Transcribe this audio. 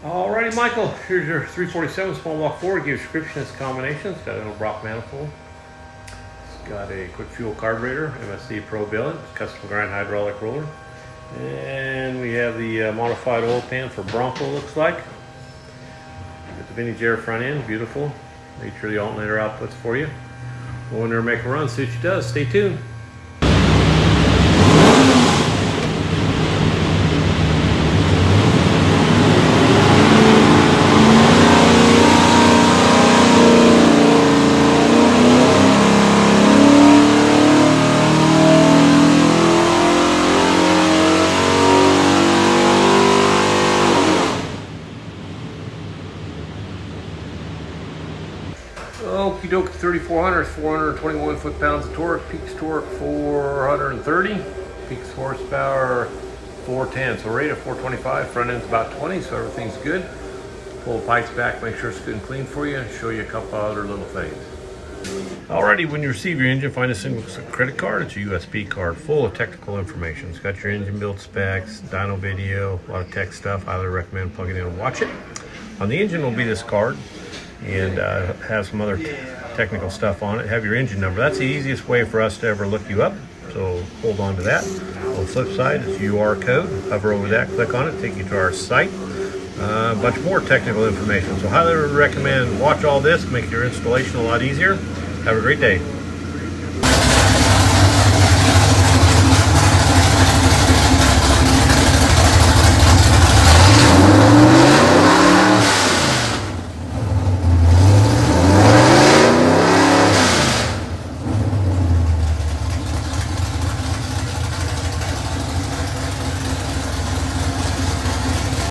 Alrighty, Michael, here's your 347 small block Ford. Give description of this combination. It's got an Edelbrock manifold. It's got a quick fuel carburetor, MSD Pro Billet, custom grind hydraulic roller. And we have the modified oil pan for Bronco, looks like. Got the vintage air front end, beautiful. Make sure the alternator outputs for you. Go in there and make a run, see what she does. Stay tuned. Okie dokie, 3400, 421 foot-pounds of torque, peaks torque 430, peaks horsepower 410, so rate of 425, front end's about 20, so everything's good. Pull the pipes back, make sure it's good and clean for you, and show you a couple other little things. Alrighty, when you receive your engine, find a single credit card. It's a USB card full of technical information. It's got your engine build specs, dyno video, a lot of tech stuff. Highly recommend plugging in and watch it. On the engine will be this card, and have some other technical stuff on it. Have your engine number. That's the easiest way for us to ever look you up, so hold on to that. On the flip side, it's UR code. Hover over that, click on it, take you to our site. A bunch more technical information. So highly recommend watch all this, make your installation a lot easier. Have a great day.